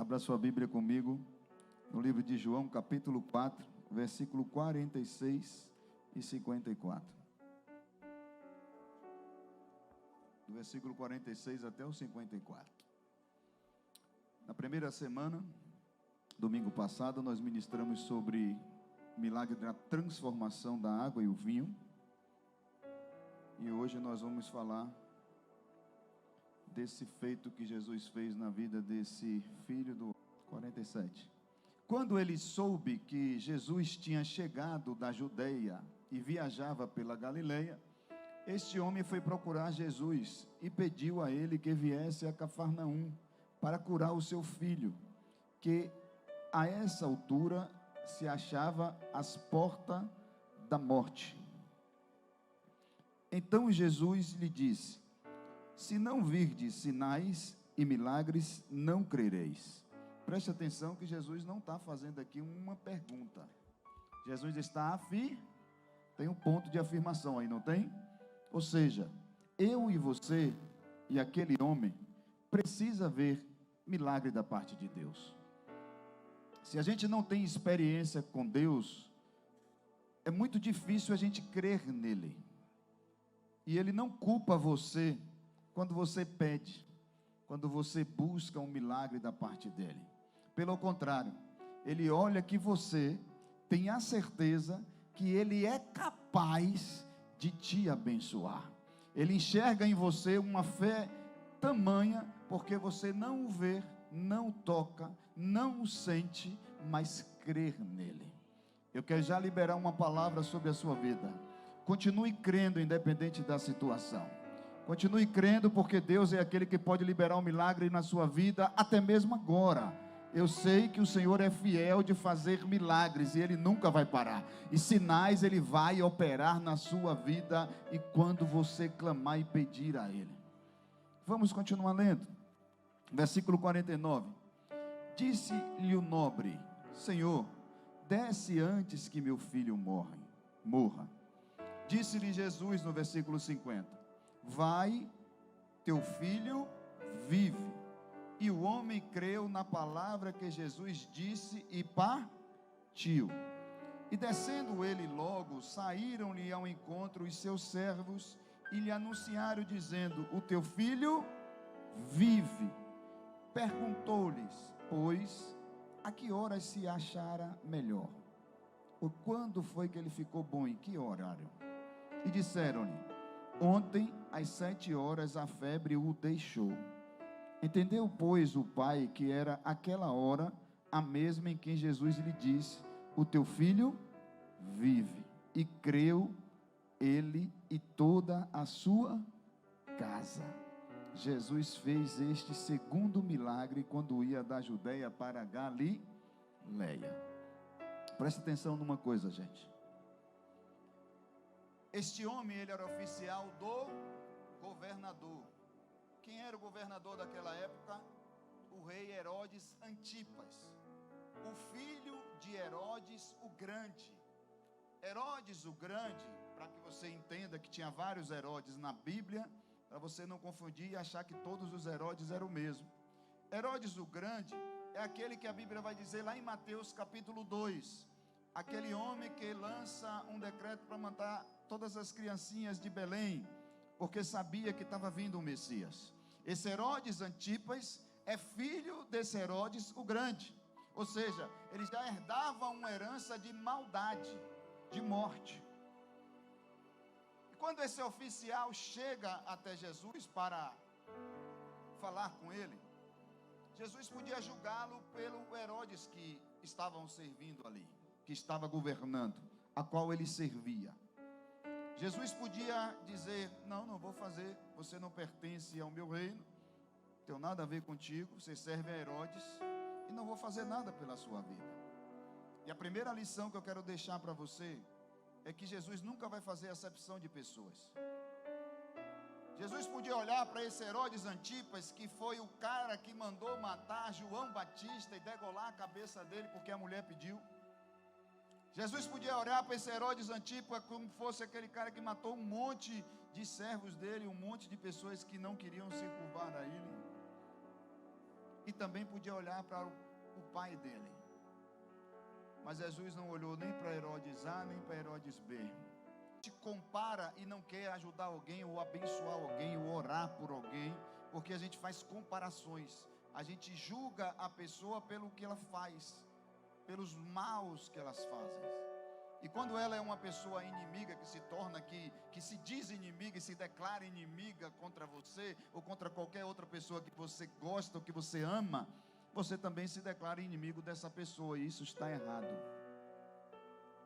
Abra sua Bíblia comigo no livro de João, capítulo 4, versículo 46 e 54. Do versículo 46 até o 54. Na primeira semana, domingo passado, nós ministramos sobre o milagre da transformação da água e o vinho. E hoje nós vamos falar desse feito que Jesus fez na vida desse filho do 47. Quando ele soube que Jesus tinha chegado da Judeia e viajava pela Galileia, este homem foi procurar Jesus e pediu a ele que viesse a Cafarnaum para curar o seu filho, que a essa altura se achava às portas da morte. Então Jesus lhe disse: se não virdes sinais e milagres, não crereis. Preste atenção que Jesus não está fazendo aqui uma pergunta. Jesus está tem um ponto de afirmação aí, não tem? Ou seja, eu e você e aquele homem precisa ver milagre da parte de Deus. Se a gente não tem experiência com Deus, é muito difícil a gente crer nele. E ele não culpa você quando você pede, quando você busca um milagre da parte dele. Pelo contrário, ele olha que você tem a certeza que ele é capaz de te abençoar. Ele enxerga em você uma fé tamanha, porque você não o vê, não o toca, não o sente, mas crer nele. Eu quero já liberar uma palavra sobre a sua vida. Continue crendo, independente da situação. Continue crendo, porque Deus é aquele que pode liberar um milagre na sua vida, até mesmo agora. Eu sei que o Senhor é fiel de fazer milagres, e Ele nunca vai parar. E sinais Ele vai operar na sua vida, e quando você clamar e pedir a Ele. Vamos continuar lendo. Versículo 49. Disse-lhe o nobre: Senhor, desce antes que meu filho morra. Disse-lhe Jesus no versículo 50: vai, teu filho vive. E o homem creu na palavra que Jesus disse e partiu. E descendo ele logo, saíram-lhe ao encontro os seus servos e lhe anunciaram, dizendo: o teu filho vive. Perguntou-lhes, pois, a que horas se achara melhor? Ou quando foi que ele ficou bom? Em que horário? E disseram-lhe: ontem, às 7 horas, a febre o deixou. Entendeu, pois, o pai que era aquela hora a mesma em que Jesus lhe disse: o teu filho vive. E creu ele e toda a sua casa. Jesus fez este segundo milagre quando ia da Judeia para Galileia. Presta atenção numa coisa, gente. Este homem, ele era oficial do governador. Quem era o governador daquela época? O rei Herodes Antipas, o filho de Herodes o Grande. Herodes o Grande, para que você entenda que tinha vários Herodes na Bíblia, para você não confundir e achar que todos os Herodes eram o mesmo. Herodes o Grande é aquele que a Bíblia vai dizer lá em Mateus capítulo 2, aquele homem que lança um decreto para matar todas as criancinhas de Belém, porque sabia que estava vindo o Messias. Esse Herodes Antipas é filho desse Herodes o Grande, ou seja, ele já herdava uma herança de maldade, de morte. E quando esse oficial chega até Jesus para falar com ele, Jesus podia julgá-lo pelo Herodes que estavam servindo ali, que estava governando, a qual ele servia. Jesus podia dizer: não vou fazer, você não pertence ao meu reino, não tenho nada a ver contigo, você serve a Herodes, e não vou fazer nada pela sua vida. E a primeira lição que eu quero deixar para você é que Jesus nunca vai fazer acepção de pessoas. Jesus podia olhar para esse Herodes Antipas, que foi o cara que mandou matar João Batista e degolar a cabeça dele porque a mulher pediu. Jesus podia olhar para esse Herodes Antipas como fosse aquele cara que matou um monte de servos dele, um monte de pessoas que não queriam se curvar a ele. e também podia olhar para o pai dele. Mas Jesus não olhou nem para Herodes A, nem para Herodes B. Se compara e não quer ajudar alguém, ou abençoar alguém, ou orar por alguém, porque a gente faz comparações. A gente julga a pessoa pelo que ela faz, pelos maus que elas fazem. E quando ela é uma pessoa inimiga, que se torna, que se diz inimiga e se declara inimiga contra você, ou contra qualquer outra pessoa que você gosta ou que você ama, você também se declara inimigo dessa pessoa, e isso está errado.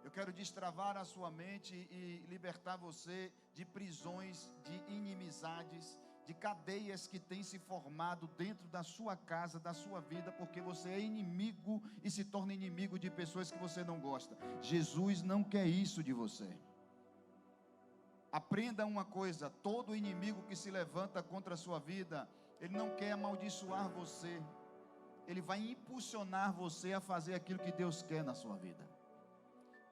Eu quero destravar a sua mente e libertar você de prisões, de inimizades, de cadeias que têm se formado dentro da sua casa, da sua vida, porque você é inimigo e se torna inimigo de pessoas que você não gosta. Jesus não quer isso de você. Aprenda uma coisa: todo inimigo que se levanta contra a sua vida, ele não quer amaldiçoar você, ele vai impulsionar você a fazer aquilo que Deus quer na sua vida.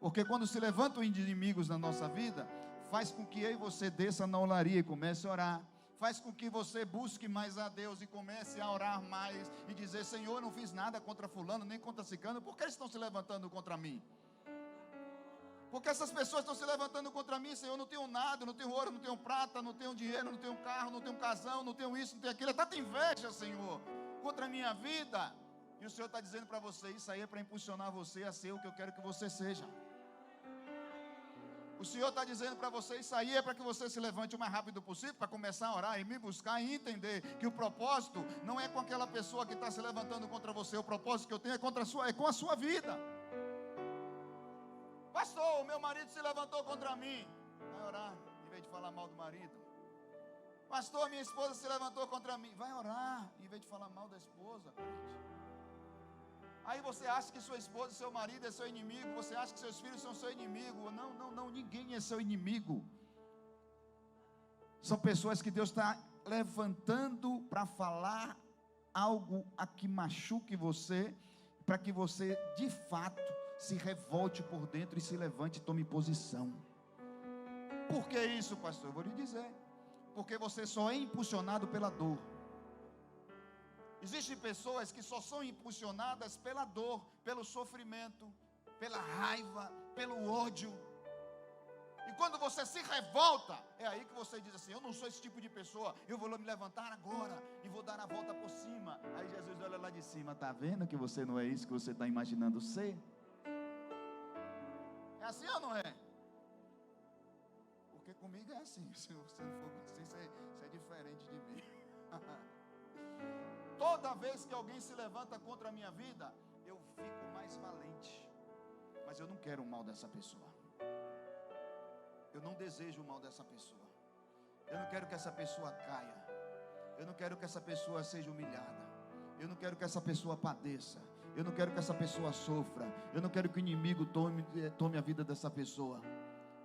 Porque quando se levantam inimigos na nossa vida, faz com que eu e você desça na olaria e comece a orar. Faz com que você busque mais a Deus e comece a orar mais e dizer: Senhor, eu não fiz nada contra fulano, nem contra ciclano, por que eles estão se levantando contra mim? Porque essas pessoas estão se levantando contra mim, Senhor, eu não tenho nada, não tenho ouro, não tenho prata, não tenho dinheiro, não tenho carro, não tenho casão, não tenho isso, não tenho aquilo, é tanta inveja, Senhor, contra a minha vida. E o Senhor está dizendo para você: isso aí é para impulsionar você a ser o que eu quero que você seja. O Senhor está dizendo para você: isso aí é para que você se levante o mais rápido possível, para começar a orar e me buscar e entender que o propósito não é com aquela pessoa que está se levantando contra você. O propósito que eu tenho é com a sua vida. Pastor, o meu marido se levantou contra mim. Vai orar, em vez de falar mal do marido. Pastor, minha esposa se levantou contra mim. Vai orar, em vez de falar mal da esposa. Aí você acha que sua esposa e seu marido é seu inimigo, você acha que seus filhos são seu inimigo. Não, ninguém é seu inimigo. São pessoas que Deus está levantando para falar algo a que machuque você, para que você de fato se revolte por dentro e se levante e tome posição. Por que isso, pastor? Eu vou lhe dizer: porque você só é impulsionado pela dor. Existem pessoas que só são impulsionadas pela dor, pelo sofrimento, pela raiva, pelo ódio. E quando você se revolta, é aí que você diz assim: eu não sou esse tipo de pessoa, eu vou me levantar agora e vou dar a volta por cima. Aí Jesus olha lá de cima: está vendo que você não é isso que você está imaginando ser? É assim ou não é? Porque comigo é assim. Se você não for assim, você é diferente de mim. Toda vez que alguém se levanta contra a minha vida, eu fico mais valente. Mas eu não quero o mal dessa pessoa. Eu não desejo o mal dessa pessoa. Eu não quero que essa pessoa caia. Eu não quero que essa pessoa seja humilhada. Eu não quero que essa pessoa padeça. Eu não quero que essa pessoa sofra. Eu não quero que o inimigo tome a vida dessa pessoa.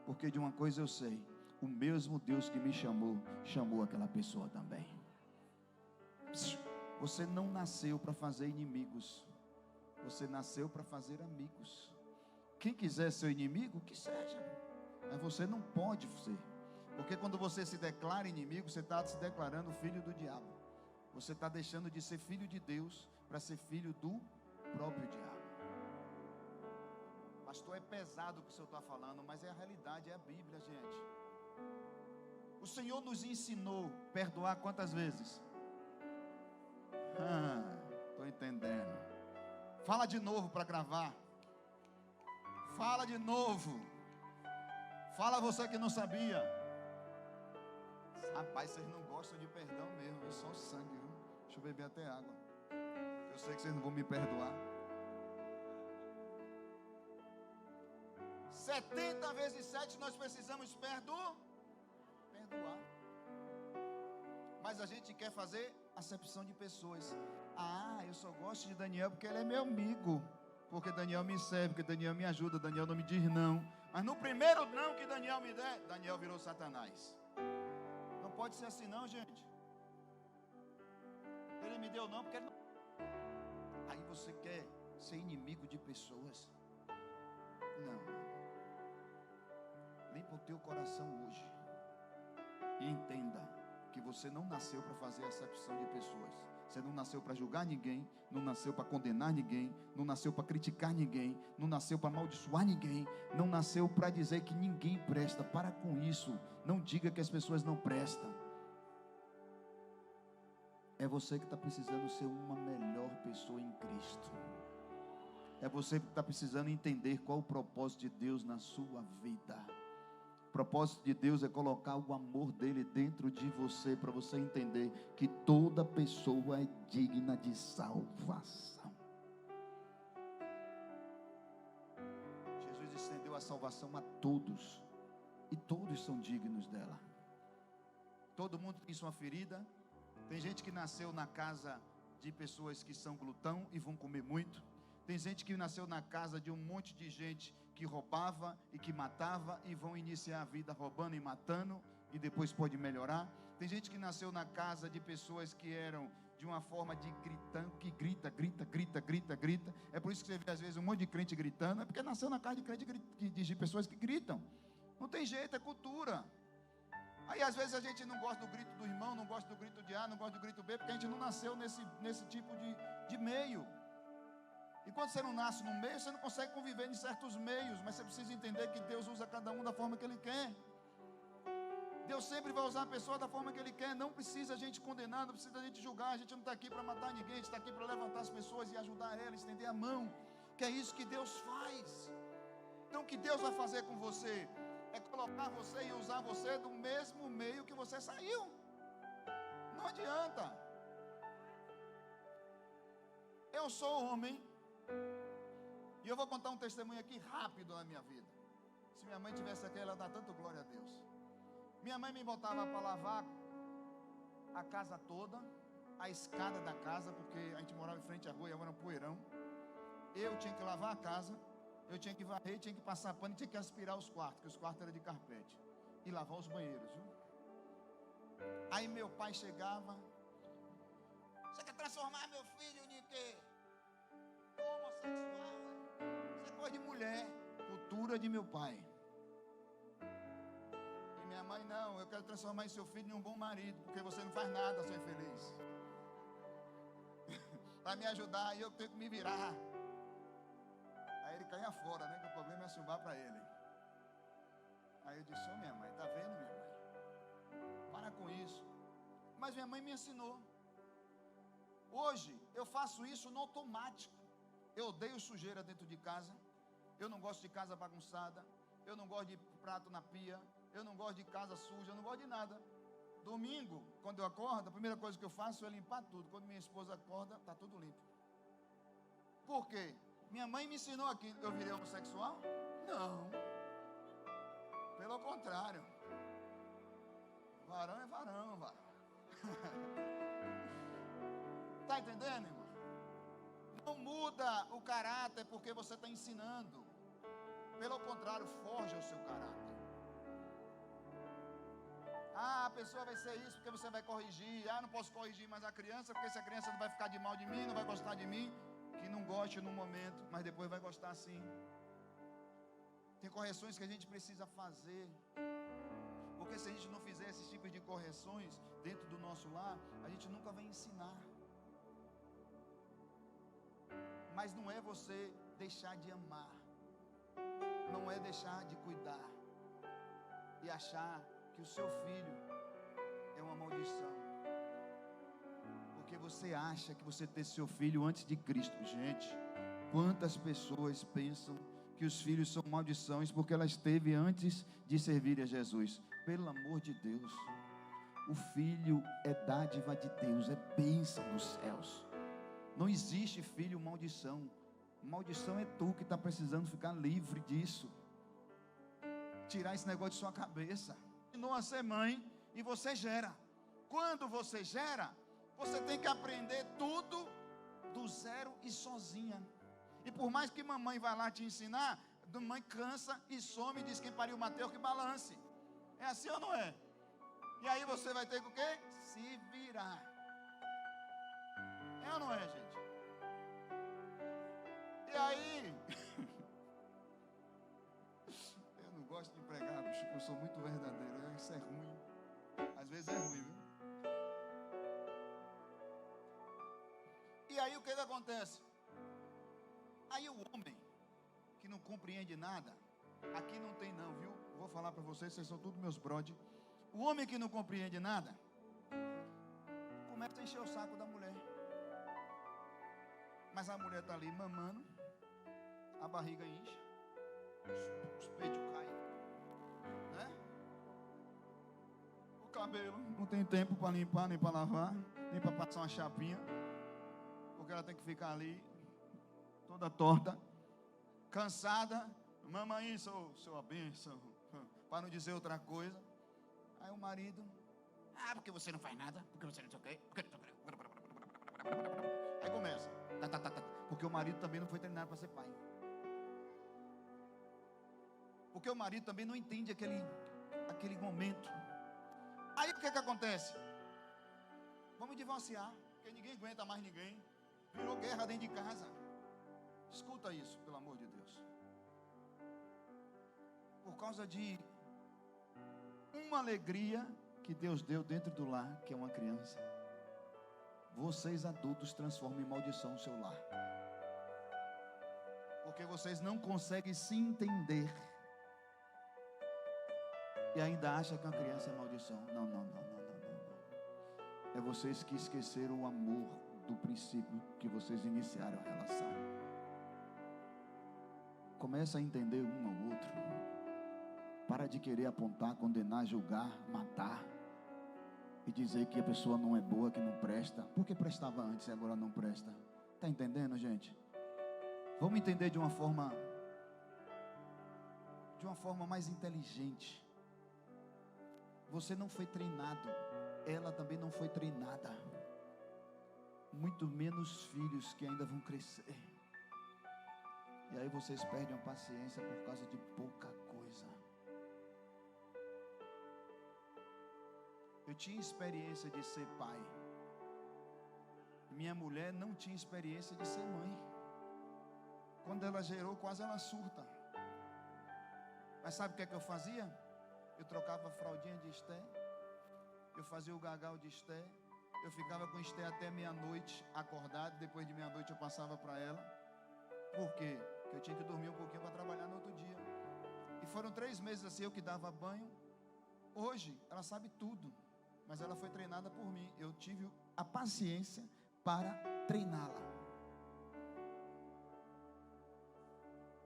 Porque de uma coisa eu sei: o mesmo Deus que me chamou aquela pessoa também. Você não nasceu para fazer inimigos. Você nasceu para fazer amigos. Quem quiser ser inimigo, que seja. Mas você não pode ser. Porque quando você se declara inimigo, você está se declarando filho do diabo. Você está deixando de ser filho de Deus para ser filho do próprio diabo. Pastor, é pesado o que o senhor está falando, mas é a realidade, é a Bíblia, gente. O Senhor nos ensinou a perdoar quantas vezes? Estou entendendo. Fala de novo para gravar. Fala de novo. Fala você que não sabia. Rapaz, vocês não gostam de perdão mesmo. Eu sou sangue, viu? Deixa eu beber até água. Eu sei que vocês não vão me perdoar. 70 vezes 7 nós precisamos perdoar. Mas a gente quer fazer acepção de pessoas. Eu só gosto de Daniel porque ele é meu amigo. Porque Daniel me serve, porque Daniel me ajuda, Daniel não me diz não. Mas no primeiro não que Daniel me der, Daniel virou Satanás. Não pode ser assim não, gente. Ele me deu não porque ele não... Aí você quer ser inimigo de pessoas? Não. Limpa o teu coração hoje. E entenda que você não nasceu para fazer acepção de pessoas. Você não nasceu para julgar ninguém, não nasceu para condenar ninguém, não nasceu para criticar ninguém, não nasceu para amaldiçoar ninguém, não nasceu para dizer que ninguém presta. Para com isso. Não diga que as pessoas não prestam. É você que está precisando ser uma melhor pessoa em Cristo. É você que está precisando entender qual o propósito de Deus na sua vida. O propósito de Deus é colocar o amor dele dentro de você, para você entender que toda pessoa é digna de salvação. Jesus estendeu a salvação a todos, e todos são dignos dela. Todo mundo tem sua ferida. Tem gente que nasceu na casa de pessoas que são glutão e vão comer muito. Tem gente que nasceu na casa de um monte de gente que roubava e que matava e vão iniciar a vida roubando e matando e depois pode melhorar. Tem gente que nasceu na casa de pessoas que eram de uma forma de gritando, que grita. É por isso que você vê às vezes um monte de crente gritando, é porque nasceu na casa de crente de pessoas que gritam. Não tem jeito, é cultura. Aí às vezes a gente não gosta do grito do irmão, não gosta do grito de A, não gosta do grito B, porque a gente não nasceu nesse tipo de meio. E quando você não nasce no meio, você não consegue conviver em certos meios, mas você precisa entender que Deus usa cada um da forma que Ele quer. Deus sempre vai usar a pessoa da forma que Ele quer. Não precisa a gente condenar, não precisa a gente julgar. A gente não está aqui para matar ninguém, a gente está aqui para levantar as pessoas e ajudar elas, estender a mão, que é isso que Deus faz. Então o que Deus vai fazer com você é colocar você e usar você do mesmo meio que você saiu. Não adianta. Eu sou homem, e eu vou contar um testemunho aqui rápido na minha vida. Se minha mãe tivesse aqui, ela dá tanto glória a Deus. Minha mãe me botava para lavar a casa toda, a escada da casa, porque a gente morava em frente à rua e era um poeirão. Eu tinha que lavar a casa, eu tinha que varrer, tinha que passar pano, tinha que aspirar os quartos, que os quartos eram de carpete, e lavar os banheiros, viu? Aí meu pai chegava: você quer transformar meu filho em quê? Homossexual? Isso é coisa de mulher. Cultura de meu pai. E minha mãe: não, eu quero transformar seu filho em um bom marido, porque você não faz nada, sou infeliz. Para me ajudar, eu tenho que me virar. Aí ele caía fora, né? Que o problema é subar para ele. Aí eu disse: ô minha mãe, tá vendo, minha mãe? Para com isso. Mas minha mãe me ensinou. Hoje eu faço isso no automático. Eu odeio sujeira dentro de casa. Eu não gosto de casa bagunçada. Eu não gosto de prato na pia. Eu não gosto de casa suja. Eu não gosto de nada. Domingo, quando eu acordo, a primeira coisa que eu faço é limpar tudo. Quando minha esposa acorda, está tudo limpo. Por quê? Minha mãe me ensinou aqui. Eu virei homossexual? Não. Pelo contrário. Varão é varão, varão. Está entendendo, irmão? Não muda o caráter porque você está ensinando. Pelo contrário, forja o seu caráter. Ah, a pessoa vai ser isso porque você vai corrigir. Ah, não posso corrigir mais a criança, porque se a criança não vai ficar de mal de mim, não vai gostar de mim. Que não goste no momento, mas depois vai gostar sim. Tem correções que a gente precisa fazer. Porque se a gente não fizer esses tipos de correções dentro do nosso lar, a gente nunca vai ensinar. Mas não é você deixar de amar, não é deixar de cuidar e achar que o seu filho é uma maldição, porque você acha que você tem seu filho antes de Cristo. Gente, quantas pessoas pensam que os filhos são maldições porque elas teve antes de servir a Jesus? Pelo amor de Deus, o filho é dádiva de Deus, é bênção dos céus. Não existe filho maldição. Maldição é tu que está precisando ficar livre disso. Tirar esse negócio de sua cabeça. Continuou a ser mãe e você gera. Quando você gera, você tem que aprender tudo do zero e sozinha. E por mais que mamãe vá lá te ensinar, mamãe cansa e some e diz: quem pariu Mateus que balance. É assim ou não é? E aí você vai ter que o quê? Se virar. É ou não é, gente? E aí, eu não gosto de pregar, bicho, eu sou muito verdadeiro. Isso é ruim. Às vezes é ruim, viu? aí o que acontece? Aí o homem que não compreende nada, aqui não tem não, viu? Vou falar para vocês são todos meus brode. O homem que não compreende nada, começa a encher o saco da mulher. Mas a mulher está ali mamando, a barriga incha, os peitos caem, né? O cabelo não tem tempo para limpar, nem para lavar, nem para passar uma chapinha, porque ela tem que ficar ali toda torta, cansada. Mamãe, sua bênção, para não dizer outra coisa. Aí o marido, porque você não faz nada, porque você não sei o quê, aí começa, porque o marido também não foi treinado para ser pai, porque o marido também não entende aquele momento. Aí o que acontece? Vamos divorciar, porque ninguém aguenta mais ninguém, virou guerra dentro de casa. Escuta isso, pelo amor de Deus. Por causa de uma alegria que Deus deu dentro do lar, que é uma criança, vocês adultos transformam em maldição o seu lar, porque vocês não conseguem se entender e ainda acham que uma criança é maldição. Não. É vocês que esqueceram o amor do princípio que vocês iniciaram a relação. Começa a entender um ao outro. Para de querer apontar, condenar, julgar, matar e dizer que a pessoa não é boa, que não presta, porque prestava antes e agora não presta. Está entendendo, gente? Vamos entender de uma forma mais inteligente. Você não foi treinado, ela também não foi treinada, muito menos filhos que ainda vão crescer. E aí vocês perdem a paciência por causa de pouca coisa. Eu tinha experiência de ser pai. Minha mulher não tinha experiência de ser mãe. Quando ela gerou, quase ela surta. Mas sabe o que é que eu fazia? Eu trocava a fraldinha de Esté, eu fazia o gagal de Esté, eu ficava com Esté até meia-noite acordado. Depois de meia-noite eu passava para ela. Por quê? Porque eu tinha que dormir um pouquinho para trabalhar no outro dia. E foram 3 meses assim, eu que dava banho. Hoje ela sabe tudo, mas ela foi treinada por mim. Eu tive a paciência para treiná-la.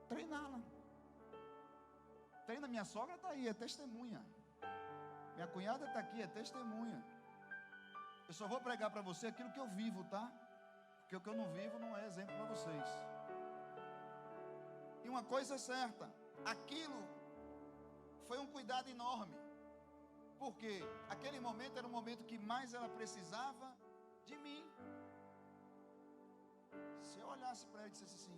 Treina. Minha sogra está aí, é testemunha. Minha cunhada está aqui, é testemunha. Eu só vou pregar para você aquilo que eu vivo, tá? Porque o que eu não vivo não é exemplo para vocês. E uma coisa é certa, aquilo foi um cuidado enorme. Porque aquele momento era o momento que mais ela precisava de mim. Se eu olhasse para ela e dissesse assim,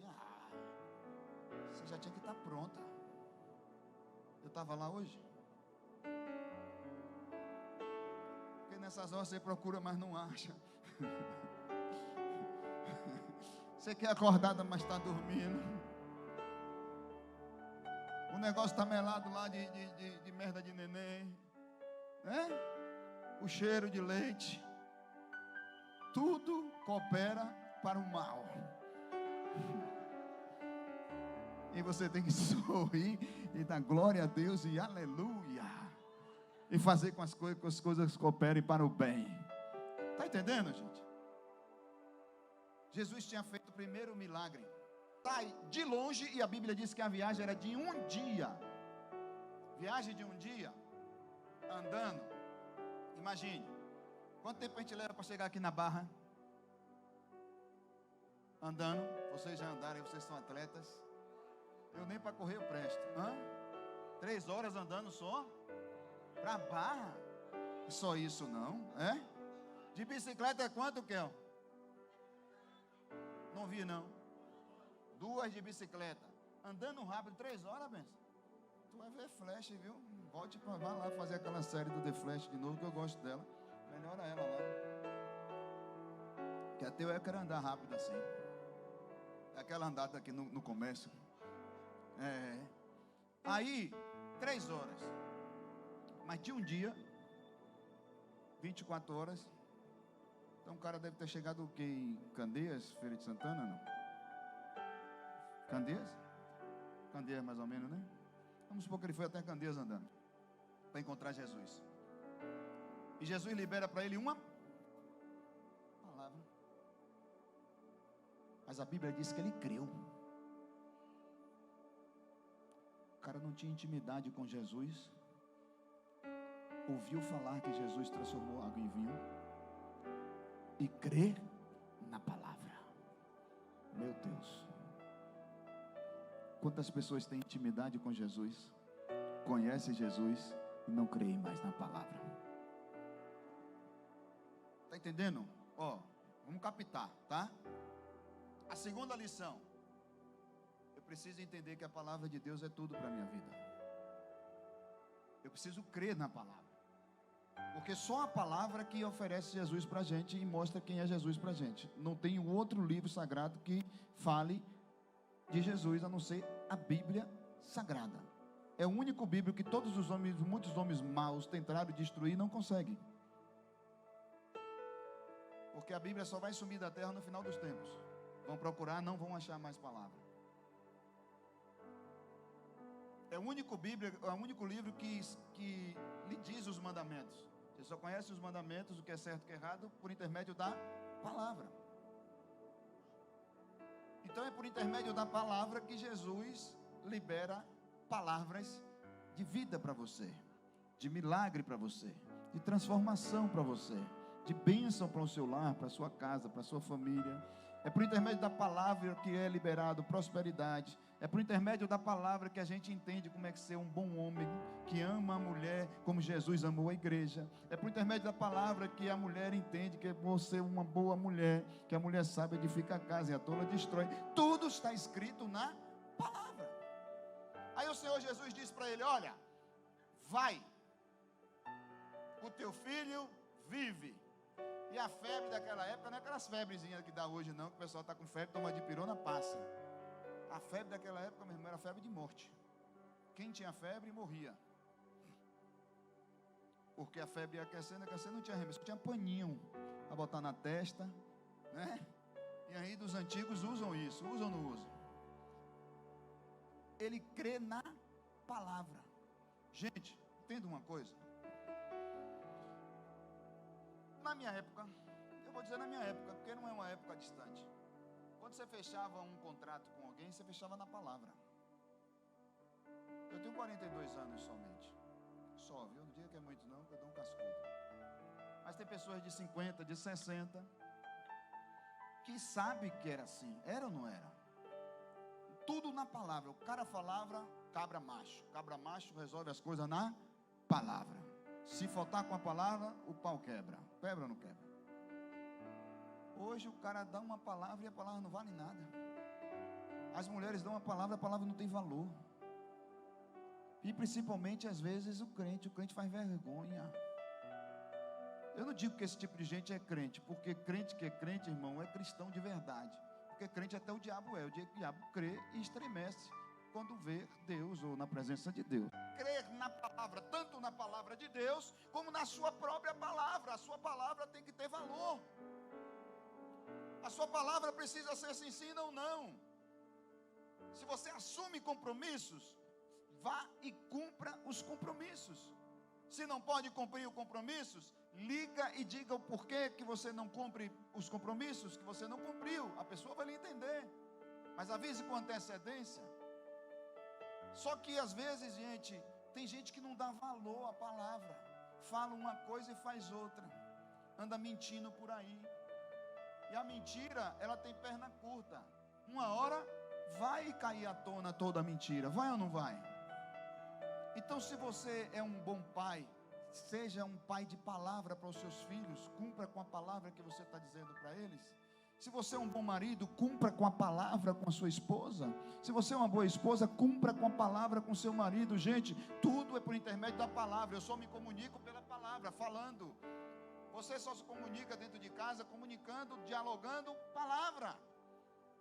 você já tinha que estar pronta. Eu estava lá hoje? Porque nessas horas você procura, mas não acha. Você quer acordada, mas está dormindo. O negócio está melado lá de merda de neném. O cheiro de leite, tudo coopera para o mal. E você tem que sorrir e dar glória a Deus e aleluia, e fazer com que as coisas cooperem para o bem. Está entendendo, gente? Jesus tinha feito o primeiro milagre, tá de longe, e a Bíblia diz que a viagem era de um dia. Viagem de um dia, andando. Imagine, quanto tempo a gente leva para chegar aqui na Barra? Andando. Vocês já andaram, vocês são atletas. Eu nem para correr eu presto. 3 horas andando só? Para Barra? Só isso não, é? De bicicleta é quanto, Kel? Não vi não. 2 de bicicleta. Andando rápido, 3 horas, benção. Tu vai ver Flash, viu? Volte para lá fazer aquela série do The Flash de novo, que eu gosto dela. Melhora ela lá. Que até eu quero andar rápido assim. É aquela andada aqui no comércio. Aí, 3 horas. Mas de um dia, 24 horas, Então o cara deve ter chegado o quê? Em Candeias, Feira de Santana, não? Candeias? Candeias mais ou menos, né? Vamos supor que ele foi até Candeias andando para encontrar Jesus. E Jesus libera para ele uma palavra. Mas a Bíblia diz que ele creu. O cara não tinha intimidade com Jesus. Ouviu falar que Jesus transformou água em vinho. E crê na palavra. Meu Deus. Quantas pessoas têm intimidade com Jesus, conhecem Jesus e não creem mais na palavra? Está entendendo? Ó, vamos captar, tá? A segunda lição. Eu preciso entender que a palavra de Deus é tudo para a minha vida. Eu preciso crer na palavra. Porque só a palavra que oferece Jesus para a gente e mostra quem é Jesus para a gente. Não tem um outro livro sagrado que fale de Jesus, a não ser a Bíblia Sagrada. É o único Bíblia que todos os homens, muitos homens maus tentaram destruir e não conseguem. Porque a Bíblia só vai sumir da terra no final dos tempos. Vão procurar, não vão achar mais palavra. É o único Bíblia, é o único livro que lhe diz os mandamentos. Você só conhece os mandamentos, o que é certo e o que é errado, por intermédio da palavra. Então é por intermédio da palavra que Jesus libera palavras de vida para você, de milagre para você, de transformação para você, de bênção para o seu lar, para a sua casa, para a sua família. É por intermédio da palavra que é liberado prosperidade. É por intermédio da palavra que a gente entende como é que ser um bom homem, que ama a mulher como Jesus amou a igreja. É por intermédio da palavra que a mulher entende que é você uma boa mulher, que a mulher sabe edificar a casa e a tola destrói. Tudo está escrito na palavra. Aí o Senhor Jesus disse para ele: olha, vai, o teu filho vive. E a febre daquela época não é aquelas febrezinhas que dá hoje não, que o pessoal está com febre, toma dipirona, passa. A febre daquela época, meu irmão, era febre de morte. Quem tinha febre morria. Porque a febre ia aquecendo, não tinha remédio, tinha paninho a botar na testa, né? E aí dos antigos usam isso, usam ou não usam? Ele crê na palavra. Gente, entenda uma coisa. Na minha época, eu vou dizer na minha época, porque não é uma época distante. Quando você fechava um contrato com alguém, você fechava na palavra. Eu tenho 42 anos somente. Só, viu? Não diga que é muito não, que eu dou um cascudo. Mas tem pessoas de 50, de 60, que sabem que era assim. Era ou não era? Tudo na palavra. O cara falava, cabra macho resolve as coisas na palavra. Se faltar com a palavra, o pau quebra. Quebra ou não quebra? Hoje o cara dá uma palavra e a palavra não vale nada. As mulheres dão uma palavra, a palavra não tem valor. E principalmente às vezes o crente faz vergonha. Eu não digo que esse tipo de gente é crente, porque crente que é crente, irmão, é cristão de verdade. Porque crente até o diabo é. O diabo crê e estremece quando vê Deus ou na presença de Deus. Crer na palavra, tanto na palavra de Deus, como na sua própria palavra. A sua palavra tem que ter valor. A sua palavra precisa ser se ensina ou não. Se você assume compromissos, vá e cumpra os compromissos. Se não pode cumprir os compromissos, liga e diga o porquê que você não cumpre os compromissos, que você não cumpriu. A pessoa vai lhe entender. Mas avise com antecedência. Só que às vezes, gente, tem gente que não dá valor à palavra. Fala uma coisa e faz outra. Anda mentindo por aí. E a mentira, ela tem perna curta. Uma hora vai cair à tona toda a mentira. Vai ou não vai? Então, se você é um bom pai, seja um pai de palavra para os seus filhos. Cumpra com a palavra que você está dizendo para eles. Se você é um bom marido, cumpra com a palavra com a sua esposa. Se você é uma boa esposa, cumpra com a palavra com seu marido. Gente, tudo é por intermédio da palavra. Eu só me comunico pela palavra, falando. Você só se comunica dentro de casa, comunicando, dialogando, palavra.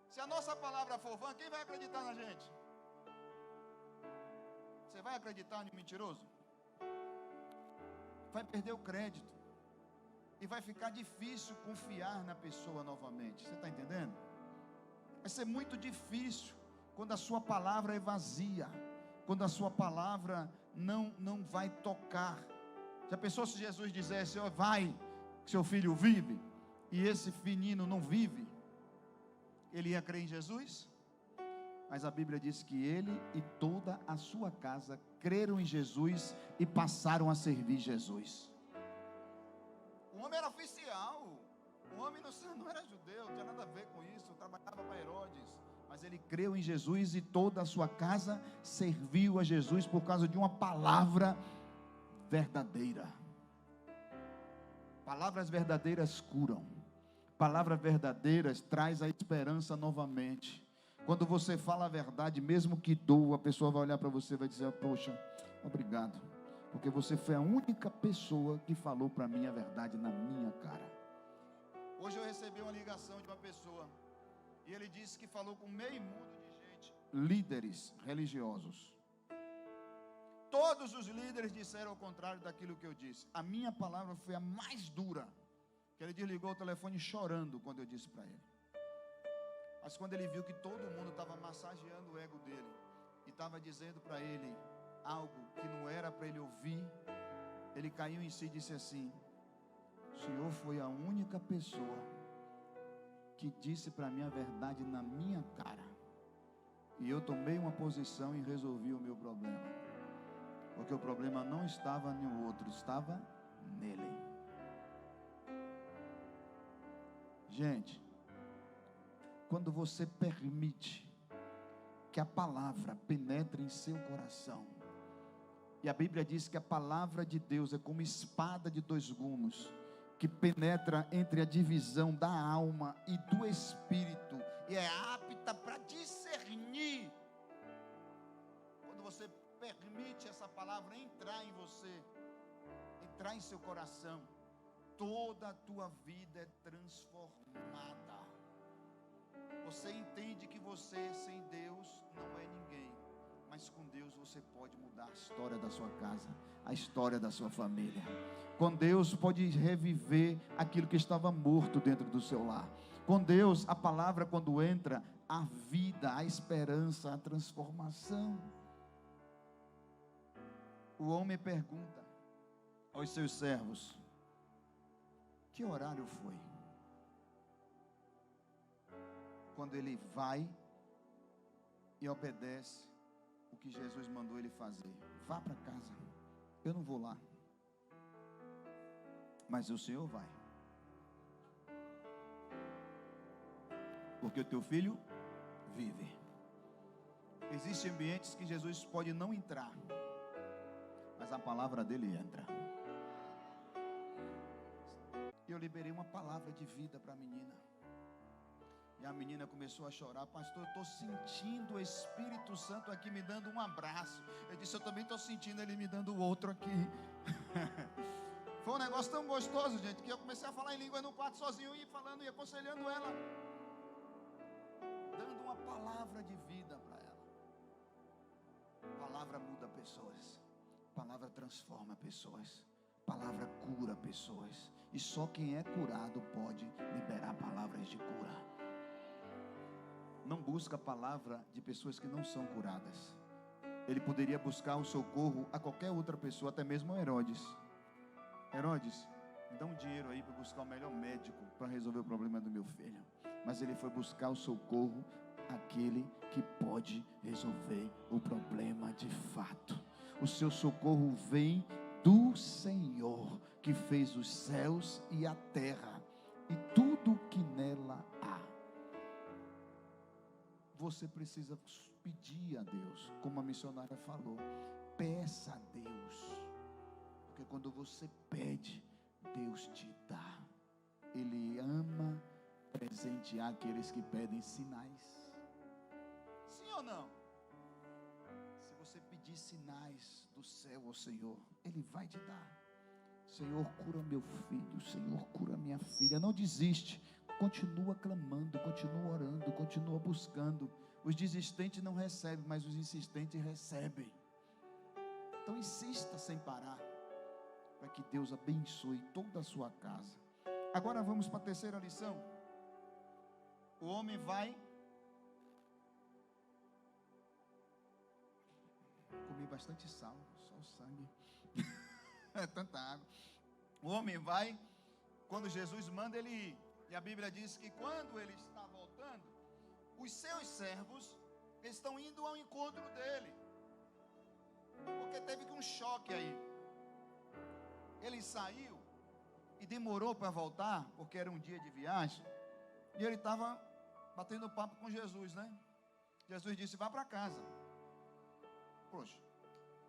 Se a nossa palavra for vã, quem vai acreditar na gente? Você vai acreditar no mentiroso? Vai perder o crédito. e vai ficar difícil confiar na pessoa novamente. Você está entendendo? Vai ser muito difícil quando a sua palavra é vazia, quando a sua palavra não vai tocar. Já pensou se Jesus dissesse: ó, vai, seu filho vive, e esse menino não vive? Ele ia crer em Jesus? Mas a Bíblia diz que ele e toda a sua casa creram em Jesus e passaram a servir Jesus. O homem era oficial, o homem não era judeu, não tinha nada a ver com isso, trabalhava para Herodes, mas ele creu em Jesus e toda a sua casa serviu a Jesus por causa de uma palavra verdadeira. Palavras verdadeiras curam, palavras verdadeiras traz a esperança novamente. Quando você fala a verdade, mesmo que doa, a pessoa vai olhar para você e vai dizer: poxa, obrigado, porque você foi a única pessoa que falou para mim a verdade na minha cara. Hoje eu recebi uma ligação de uma pessoa, e ele disse que falou com meio mundo de gente, líderes religiosos. Todos os líderes disseram ao contrário daquilo que eu disse. A minha palavra foi a mais dura, que ele desligou o telefone chorando quando eu disse para ele. Mas quando ele viu que todo mundo estava massageando o ego dele e estava dizendo para ele algo que não era para ele ouvir, ele caiu em si e disse assim: o Senhor foi a única pessoa que disse para mim a verdade na minha cara, e eu tomei uma posição e resolvi o meu problema, porque o problema não estava no outro, estava nele. Gente, quando você permite que a palavra penetre em seu coração, e a Bíblia diz que a palavra de Deus é como espada de dois gumes, que penetra entre a divisão da alma e do espírito, e é apta para discernir. Quando você permite essa palavra entrar em você, entrar em seu coração, toda a tua vida é transformada. Você entende que você sem Deus não é ninguém, mas com Deus você pode mudar a história da sua casa, a história da sua família. Com Deus pode reviver aquilo que estava morto dentro do seu lar. Com Deus, a palavra quando entra, a vida, a esperança, a transformação. O homem pergunta aos seus servos: que horário foi? Quando ele vai e obedece o que Jesus mandou ele fazer: vá para casa, eu não vou lá, mas o Senhor vai, porque o teu filho vive. Existem ambientes que Jesus pode não entrar, mas a palavra dele entra. E eu liberei uma palavra de vida para a menina, e a menina começou a chorar: pastor, eu estou sentindo o Espírito Santo aqui me dando um abraço. Eu disse: eu também estou sentindo ele me dando outro aqui. Foi um negócio tão gostoso, gente, que eu comecei a falar em línguas no quarto sozinho, e falando e aconselhando ela, dando uma palavra de vida para ela. Palavra muda pessoas, palavra transforma pessoas, palavra cura pessoas, e só quem é curado pode liberar palavras de cura. Não busca a palavra de pessoas que não são curadas. Ele poderia buscar o socorro a qualquer outra pessoa, até mesmo a Herodes. Herodes, me dá um dinheiro aí para buscar o melhor médico para resolver o problema do meu filho. Mas ele foi buscar o socorro àquele que pode resolver o problema de fato. O seu socorro vem do Senhor, que fez os céus e a terra e tudo que nela há. Você precisa pedir a Deus, como a missionária falou, peça a Deus, porque quando você pede, Deus te dá. Ele ama presentear aqueles que pedem sinais. Sim ou não? Se você pedir sinais do céu ao Senhor, Ele vai te dar. Senhor, cura meu filho, Senhor, cura minha filha. Não desiste, continua clamando, continua orando, continua buscando. Os desistentes não recebem, mas os insistentes recebem. Então insista sem parar, para que Deus abençoe toda a sua casa. Agora vamos para a terceira lição. O homem vai... Comi bastante sal, só o sangue. É tanta água. O homem vai, quando Jesus manda ele ir. E a Bíblia diz que quando ele está voltando, os seus servos estão indo ao encontro dele. Porque teve um choque aí. Ele saiu e demorou para voltar, porque era um dia de viagem. E ele estava batendo papo com Jesus, né? Jesus disse, vá para casa. Poxa,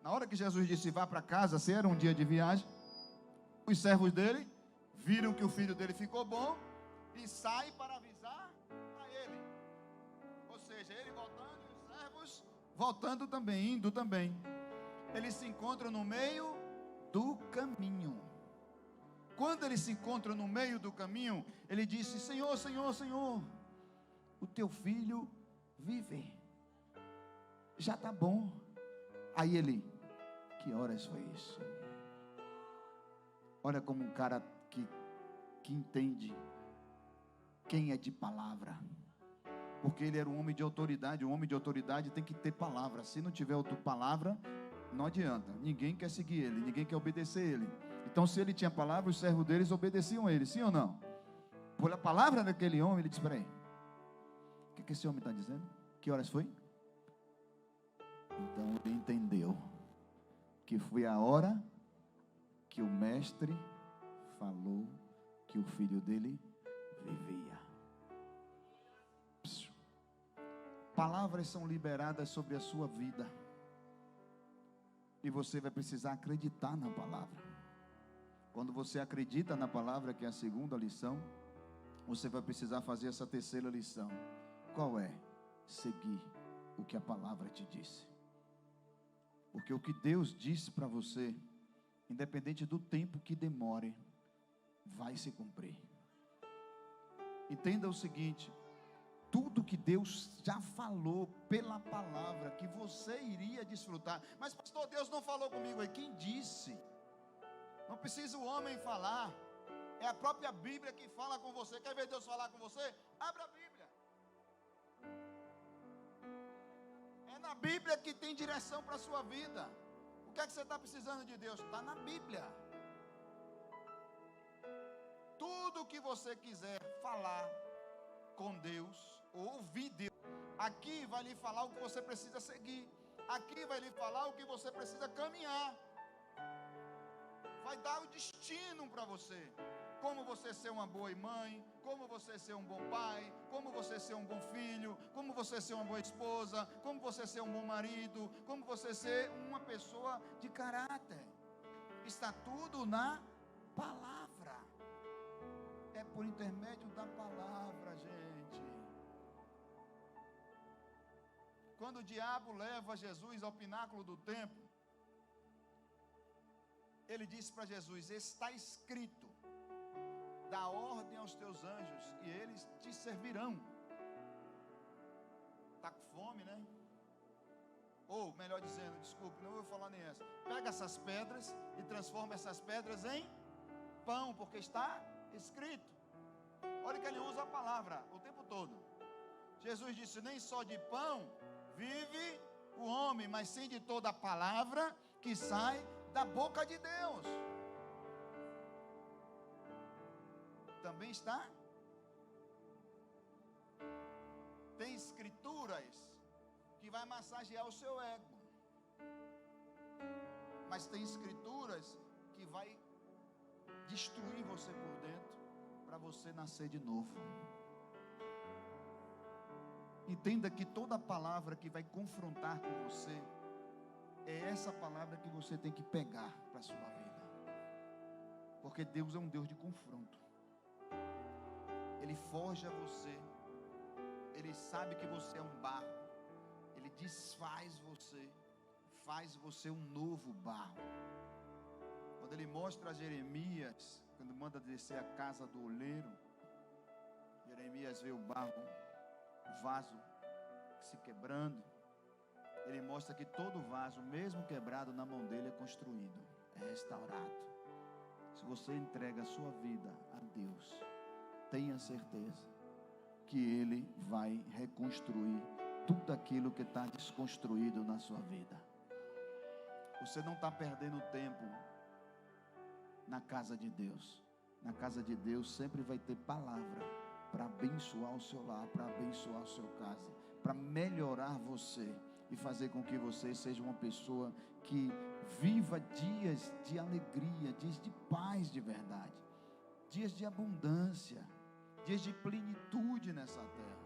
na hora que Jesus disse, vá para casa, se era um dia de viagem, os servos dele viram que o filho dele ficou bom e saem para avisar a ele. Ou seja, ele voltando e os servos voltando também, indo também. Eles se encontram no meio do caminho. Quando eles se encontram no meio do caminho, ele disse, Senhor, Senhor, Senhor, o teu filho vive, já está bom. Aí ele, que horas foi isso? Olha como um cara que entende quem é de palavra, porque ele era um homem de autoridade. Um homem de autoridade tem que ter palavra. Se não tiver outra palavra, não adianta, ninguém quer seguir ele, ninguém quer obedecer ele. Então se ele tinha palavra, os servos deles obedeciam ele, sim ou não? Por a palavra daquele homem, ele disse, espera aí, o que esse homem está dizendo? Que horas foi? Então ele entendeu que foi a hora que o mestre falou que o filho dele vivia. Palavras são liberadas sobre a sua vida, e você vai precisar acreditar na palavra. Quando você acredita na palavra, que é a segunda lição, você vai precisar fazer essa terceira lição. Qual é? Seguir o que a palavra te disse. Porque o que Deus disse para você, independente do tempo que demore, vai se cumprir. Entenda o seguinte: tudo que Deus já falou pela palavra, que você iria desfrutar. Mas pastor, Deus não falou comigo aí. Quem disse? Não precisa o homem falar, é a própria Bíblia que fala com você. Quer ver Deus falar com você? Abra a Bíblia. É na Bíblia que tem direção para a sua vida. O que é que você está precisando de Deus? Está na Bíblia. Tudo que você quiser falar com Deus, ou ouvir Deus, aqui vai lhe falar o que você precisa seguir, aqui vai lhe falar o que você precisa caminhar, vai dar o destino para você, como você ser uma boa mãe, como você ser um bom pai, como você ser um bom filho, como você ser uma boa esposa, como você ser um bom marido, como você ser uma pessoa de caráter. Está tudo na palavra. É por intermédio da palavra, gente. Quando o diabo leva Jesus ao pináculo do templo, ele disse para Jesus: está escrito, dá ordem aos teus anjos e eles te servirão. Está com fome, né? Ou, melhor dizendo, desculpe, não vou falar nem essa. Pega essas pedras e transforma essas pedras em pão, porque está escrito. Olha que ele usa a palavra o tempo todo. Jesus disse: nem só de pão vive o homem, mas sim de toda a palavra que sai da boca de Deus. Também está. Tem escrituras que vai massagear o seu ego, mas tem escrituras que vai destruir você por dentro, para você nascer de novo. Entenda que toda palavra que vai confrontar com você, é essa palavra que você tem que pegar para a sua vida, porque Deus é um Deus de confronto. Ele forja você, Ele sabe que você é um barro, Ele desfaz você, faz você um novo barro. Quando Ele mostra a Jeremias, quando manda descer a casa do oleiro, Jeremias vê o barro, o vaso se quebrando. Ele mostra que todo vaso, mesmo quebrado na mão dele, é construído, é restaurado. Se você entrega a sua vida a Deus, tenha certeza que Ele vai reconstruir tudo aquilo que está desconstruído na sua vida. Você não está perdendo tempo na casa de Deus. Na casa de Deus sempre vai ter palavra para abençoar o seu lar, para abençoar o seu casa, para melhorar você e fazer com que você seja uma pessoa que viva dias de alegria, dias de paz de verdade, dias de abundância, dias de plenitude nessa terra.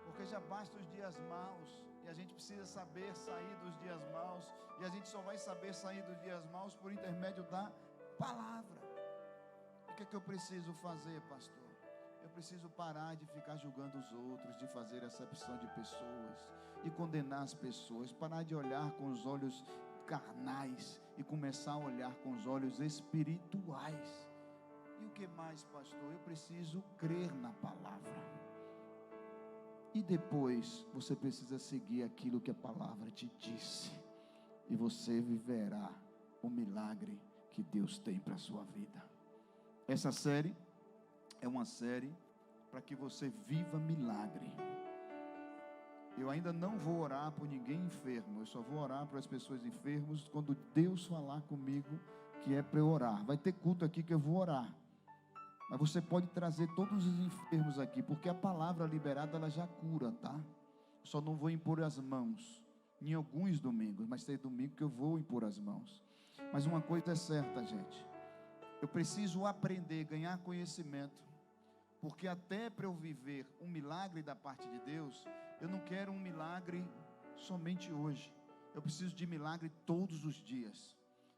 Porque já basta os dias maus, e a gente precisa saber sair dos dias maus, e a gente só vai saber sair dos dias maus por intermédio da palavra. O que é que eu preciso fazer, pastor? Eu preciso parar de ficar julgando os outros, de fazer acepção de pessoas, de condenar as pessoas, parar de olhar com os olhos carnais e começar a olhar com os olhos espirituais. E o que mais, pastor? Eu preciso crer na palavra. E depois você precisa seguir aquilo que a palavra te disse, e você viverá o milagre que Deus tem para a sua vida. Essa série é uma série para que você viva milagre. Eu ainda não vou orar por ninguém enfermo, eu só vou orar para as pessoas enfermas quando Deus falar comigo que é para eu orar. Vai ter culto aqui que eu vou orar, mas você pode trazer todos os enfermos aqui, porque a palavra liberada ela já cura, tá? Só não vou impor as mãos em alguns domingos, mas tem domingo que eu vou impor as mãos. Mas uma coisa é certa, gente, eu preciso aprender, ganhar conhecimento, porque até para eu viver um milagre da parte de Deus, eu não quero um milagre somente hoje, eu preciso de milagre todos os dias.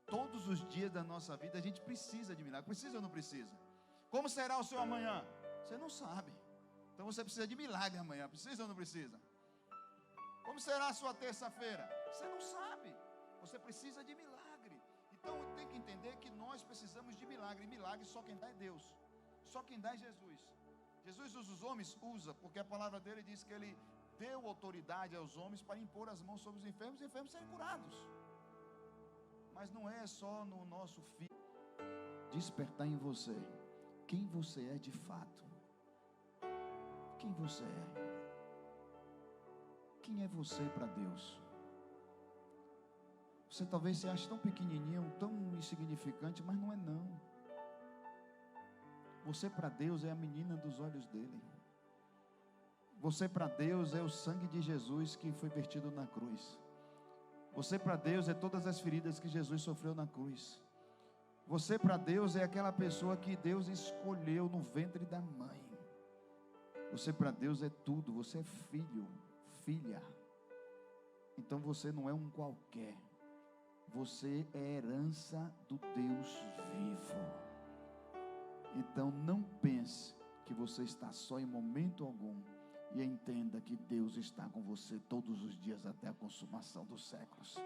Todos os dias da nossa vida a gente precisa de milagre. Precisa ou não precisa? Como será o seu amanhã? Você não sabe. Então você precisa de milagre amanhã. Precisa ou não precisa? Como será a sua terça-feira? Você não sabe. Você precisa de milagre. Então tem que entender que nós precisamos de milagre. E milagre só quem dá é Deus. Só quem dá é Jesus. Jesus usa os homens? Usa, porque a palavra dele diz que ele deu autoridade aos homens para impor as mãos sobre os enfermos serem curados. Mas não é só no nosso filho despertar em você quem você é de fato. Quem você é? Quem é você para Deus? Você talvez se ache tão pequenininho, tão insignificante, mas não é não. Você para Deus é a menina dos olhos dele. Você para Deus é o sangue de Jesus que foi vertido na cruz. Você para Deus é todas as feridas que Jesus sofreu na cruz. Você para Deus é aquela pessoa que Deus escolheu no ventre da mãe. Você para Deus é tudo. Você é filho, filha. Então você não é um qualquer. Você é herança do Deus vivo. Então não pense que você está só em momento algum. E entenda que Deus está com você todos os dias até a consumação dos séculos.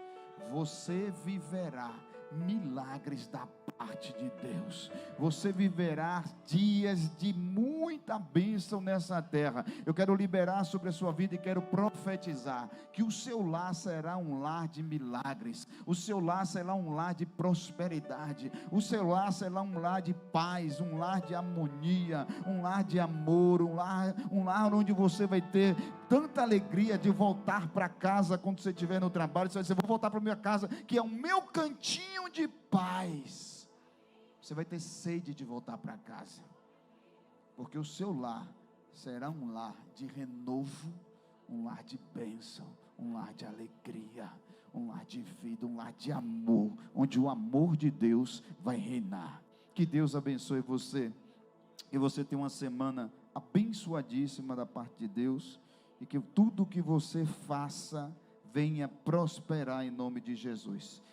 Você viverá milagres da parte de Deus. Você viverá dias de muita bênção nessa terra. Eu quero liberar sobre a sua vida e quero profetizar que o seu lar será um lar de milagres. O seu lar será um lar de prosperidade. O seu lar será um lar de paz, um lar de harmonia, um lar de amor, um lar onde você vai ter tanta alegria de voltar para casa quando você estiver no trabalho. Você vai dizer: vou voltar para a minha casa, que é o meu cantinho de paz. Você vai ter sede de voltar para casa, porque o seu lar será um lar de renovo, um lar de bênção, um lar de alegria, um lar de vida, um lar de amor, onde o amor de Deus vai reinar. Que Deus abençoe você, que você tenha uma semana abençoadíssima da parte de Deus, e que tudo que você faça venha prosperar em nome de Jesus.